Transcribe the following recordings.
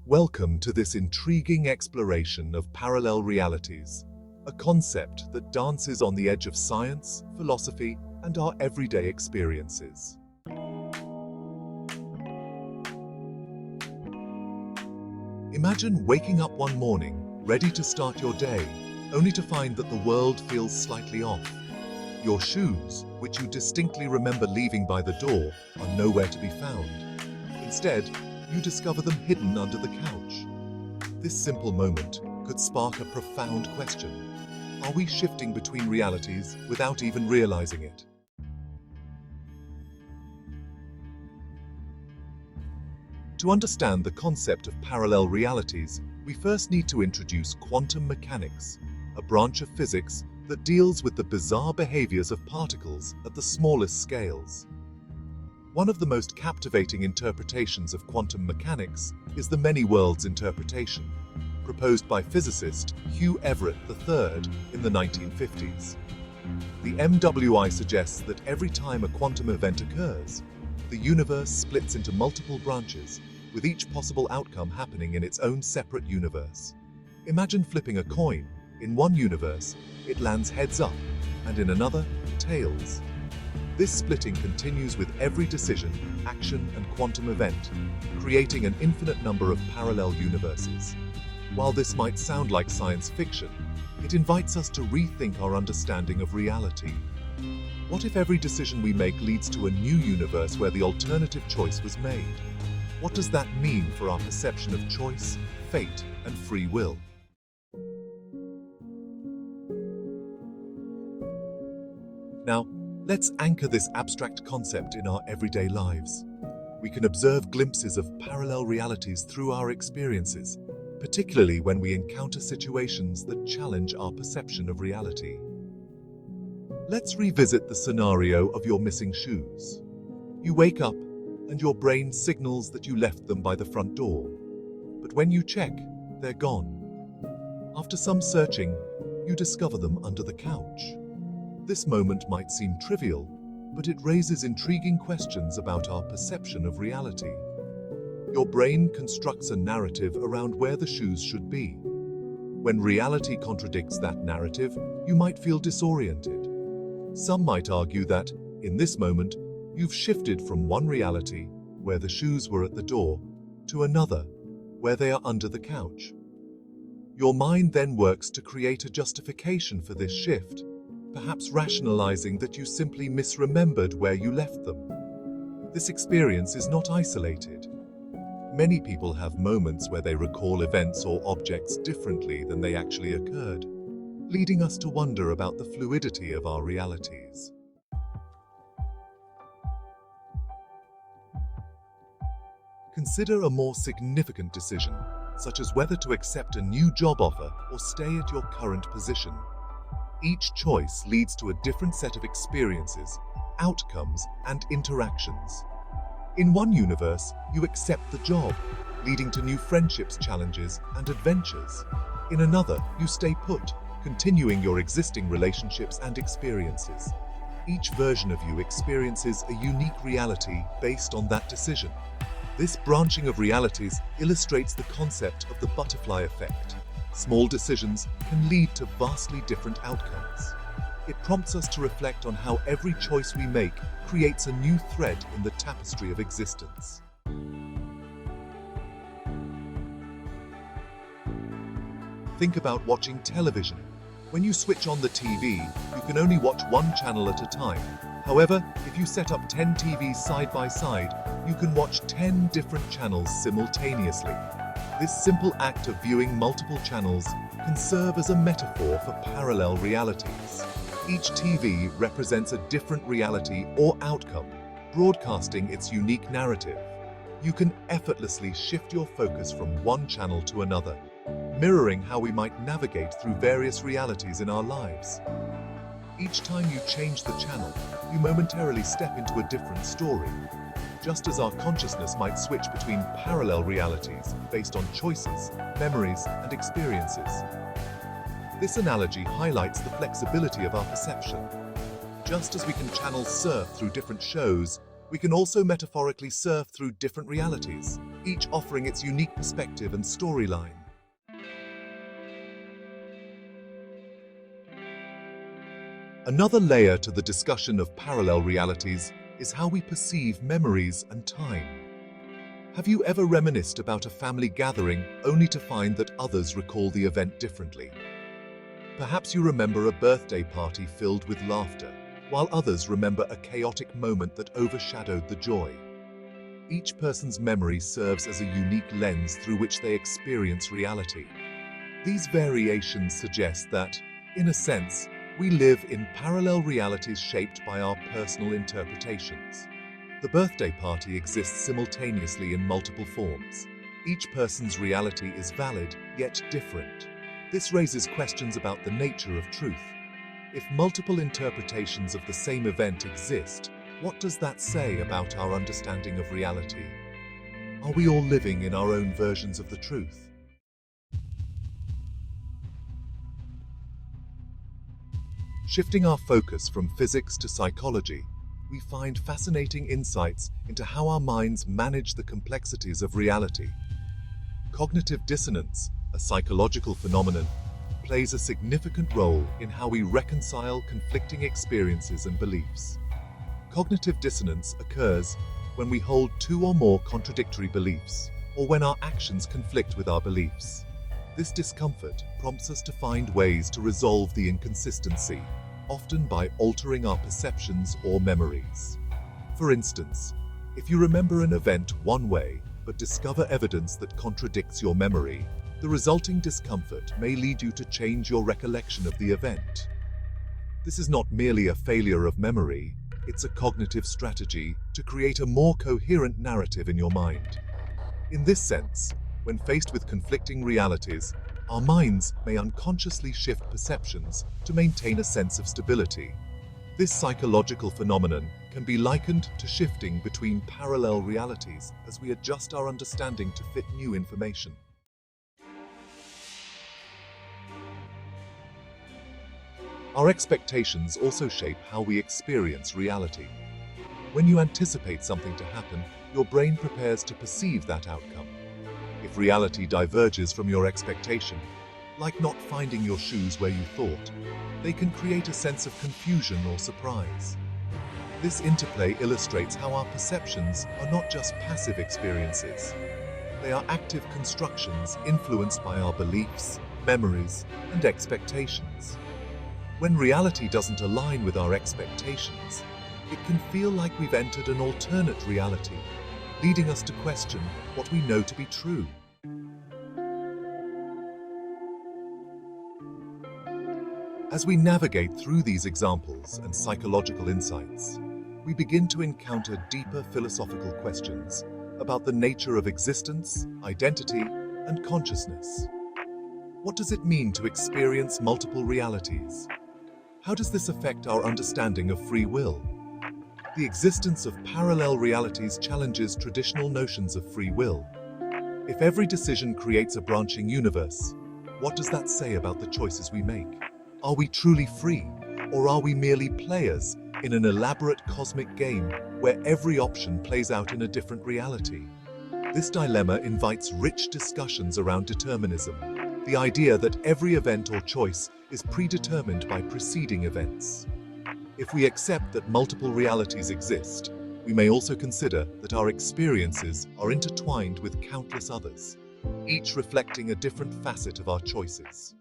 Welcome to this intriguing exploration of parallel realities, a concept that dances on the edge of science, philosophy, and our everyday experiences. Imagine waking up one morning, ready to start your day, only to find that the world feels slightly off. Your shoes, which you distinctly remember leaving by the door, are nowhere to be found. Instead, you discover them hidden under the couch. This simple moment could spark a profound question. Are we shifting between realities without even realizing it? To understand the concept of parallel realities, we first need to introduce quantum mechanics, a branch of physics that deals with the bizarre behaviors of particles at the smallest scales. One of the most captivating interpretations of quantum mechanics is the many-worlds interpretation, proposed by physicist Hugh Everett III in the 1950s. The MWI suggests that every time a quantum event occurs, the universe splits into multiple branches, with each possible outcome happening in its own separate universe. Imagine flipping a coin. In one universe, it lands heads up, and in another, tails. This splitting continues with every decision, action, and quantum event, creating an infinite number of parallel universes. While this might sound like science fiction, it invites us to rethink our understanding of reality. What if every decision we make leads to a new universe where the alternative choice was made? What does that mean for our perception of choice, fate, and free will? Now, let's anchor this abstract concept in our everyday lives. We can observe glimpses of parallel realities through our experiences, particularly when we encounter situations that challenge our perception of reality. Let's revisit the scenario of your missing shoes. You wake up, and your brain signals that you left them by the front door. But when you check, they're gone. After some searching, you discover them under the couch. This moment might seem trivial, but it raises intriguing questions about our perception of reality. Your brain constructs a narrative around where the shoes should be. When reality contradicts that narrative, you might feel disoriented. Some might argue that, in this moment, you've shifted from one reality, where the shoes were at the door, to another, where they are under the couch. Your mind then works to create a justification for this shift, perhaps rationalizing that you simply misremembered where you left them. This experience is not isolated. Many people have moments where they recall events or objects differently than they actually occurred, leading us to wonder about the fluidity of our realities. Consider a more significant decision, such as whether to accept a new job offer or stay at your current position. Each choice leads to a different set of experiences, outcomes, and interactions. In one universe, you accept the job, leading to new friendships, challenges, and adventures. In another, you stay put, continuing your existing relationships and experiences. Each version of you experiences a unique reality based on that decision. This branching of realities illustrates the concept of the butterfly effect. Small decisions can lead to vastly different outcomes. It prompts us to reflect on how every choice we make creates a new thread in the tapestry of existence. Think about watching television. When you switch on the TV, you can only watch one channel at a time. However, if you set up 10 TVs side by side, you can watch 10 different channels simultaneously. This simple act of viewing multiple channels can serve as a metaphor for parallel realities. Each TV represents a different reality or outcome, broadcasting its unique narrative. You can effortlessly shift your focus from one channel to another, mirroring how we might navigate through various realities in our lives. Each time you change the channel, you momentarily step into a different story, just as our consciousness might switch between parallel realities based on choices, memories, and experiences. This analogy highlights the flexibility of our perception. Just as we can channel surf through different shows, we can also metaphorically surf through different realities. each offering its unique perspective and storyline. Another layer to the discussion of parallel realities is how we perceive memories and time. Have you ever reminisced about a family gathering only to find that others recall the event differently? Perhaps you remember a birthday party filled with laughter, while others remember a chaotic moment that overshadowed the joy. Each person's memory serves as a unique lens through which they experience reality. These variations suggest that, in a sense, we live in parallel realities shaped by our personal interpretations. The birthday party exists simultaneously in multiple forms. Each person's reality is valid, yet different. This raises questions about the nature of truth. If multiple interpretations of the same event exist, what does that say about our understanding of reality? Are we all living in our own versions of the truth? Shifting our focus from physics to psychology, we find fascinating insights into how our minds manage the complexities of reality. Cognitive dissonance, a psychological phenomenon, plays a significant role in how we reconcile conflicting experiences and beliefs. Cognitive dissonance occurs when we hold two or more contradictory beliefs, or when our actions conflict with our beliefs. This discomfort prompts us to find ways to resolve the inconsistency, often by altering our perceptions or memories. For instance, if you remember an event one way but discover evidence that contradicts your memory, the resulting discomfort may lead you to change your recollection of the event. This is not merely a failure of memory, it's a cognitive strategy to create a more coherent narrative in your mind. In this sense, when faced with conflicting realities, our minds may unconsciously shift perceptions to maintain a sense of stability. This psychological phenomenon can be likened to shifting between parallel realities as we adjust our understanding to fit new information. Our expectations also shape how we experience reality. When you anticipate something to happen, your brain prepares to perceive that outcome. If reality diverges from your expectation, like not finding your shoes where you thought, they can create a sense of confusion or surprise. This interplay illustrates how our perceptions are not just passive experiences. They are active constructions influenced by our beliefs, memories, and expectations. When reality doesn't align with our expectations, it can feel like we've entered an alternate reality, leading us to question what we know to be true. As we navigate through these examples and psychological insights, we begin to encounter deeper philosophical questions about the nature of existence, identity, and consciousness. What does it mean to experience multiple realities? How does this affect our understanding of free will? The existence of parallel realities challenges traditional notions of free will. If every decision creates a branching universe, what does that say about the choices we make? Are we truly free, or are we merely players in an elaborate cosmic game where every option plays out in a different reality? This dilemma invites rich discussions around determinism, the idea that every event or choice is predetermined by preceding events. If we accept that multiple realities exist, we may also consider that our experiences are intertwined with countless others, each reflecting a different facet of our choices.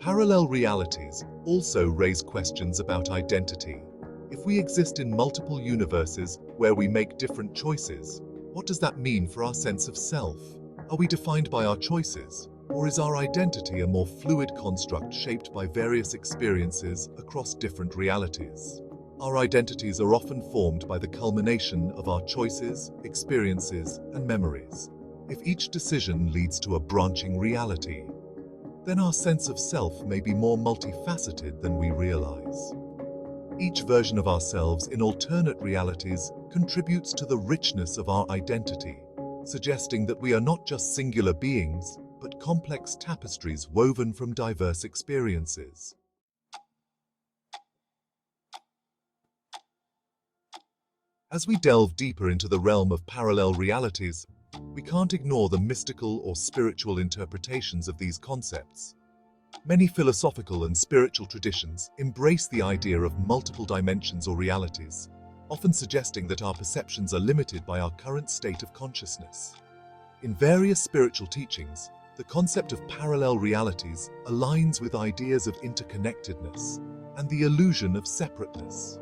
Parallel realities also raise questions about identity. If we exist in multiple universes where we make different choices, what does that mean for our sense of self? Are we defined by our choices, or is our identity a more fluid construct shaped by various experiences across different realities? Our identities are often formed by the culmination of our choices, experiences, and memories. If each decision leads to a branching reality, then our sense of self may be more multifaceted than we realize. Each version of ourselves in alternate realities contributes to the richness of our identity, suggesting that we are not just singular beings, but complex tapestries woven from diverse experiences. As we delve deeper into the realm of parallel realities, we can't ignore the mystical or spiritual interpretations of these concepts. Many philosophical and spiritual traditions embrace the idea of multiple dimensions or realities, often suggesting that our perceptions are limited by our current state of consciousness. In various spiritual teachings, the concept of parallel realities aligns with ideas of interconnectedness and the illusion of separateness.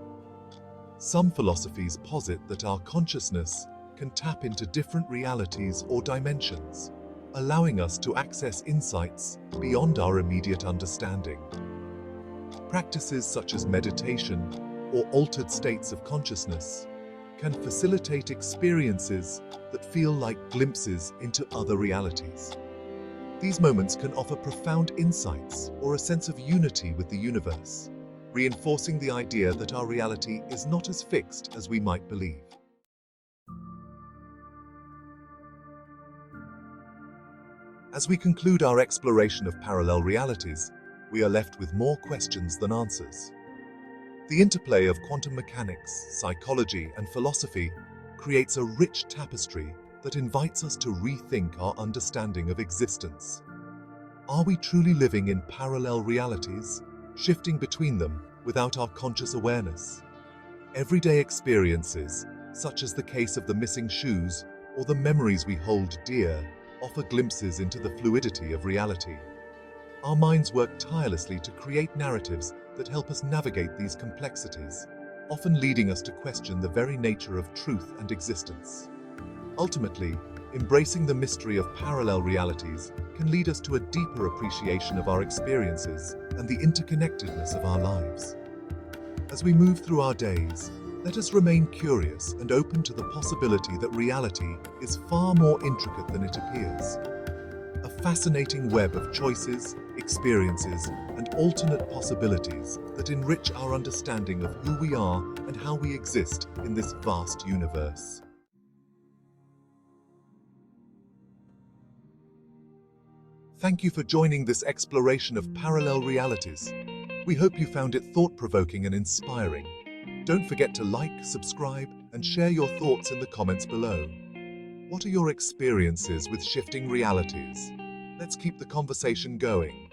Some philosophies posit that our consciousness can tap into different realities or dimensions, allowing us to access insights beyond our immediate understanding. Practices such as meditation or altered states of consciousness can facilitate experiences that feel like glimpses into other realities. These moments can offer profound insights or a sense of unity with the universe, reinforcing the idea that our reality is not as fixed as we might believe. As we conclude our exploration of parallel realities, we are left with more questions than answers. The interplay of quantum mechanics, psychology, and philosophy creates a rich tapestry that invites us to rethink our understanding of existence. Are we truly living in parallel realities, shifting between them without our conscious awareness? Everyday experiences, such as the case of the missing shoes or the memories we hold dear, offer glimpses into the fluidity of reality. Our minds work tirelessly to create narratives that help us navigate these complexities, often leading us to question the very nature of truth and existence. Ultimately, embracing the mystery of parallel realities can lead us to a deeper appreciation of our experiences and the interconnectedness of our lives. As we move through our days, let us remain curious and open to the possibility that reality is far more intricate than it appears. A fascinating web of choices, experiences, and alternate possibilities that enrich our understanding of who we are and how we exist in this vast universe. Thank you for joining this exploration of parallel realities. We hope you found it thought-provoking and inspiring. Don't forget to like, subscribe, and share your thoughts in the comments below. What are your experiences with shifting realities? Let's keep the conversation going.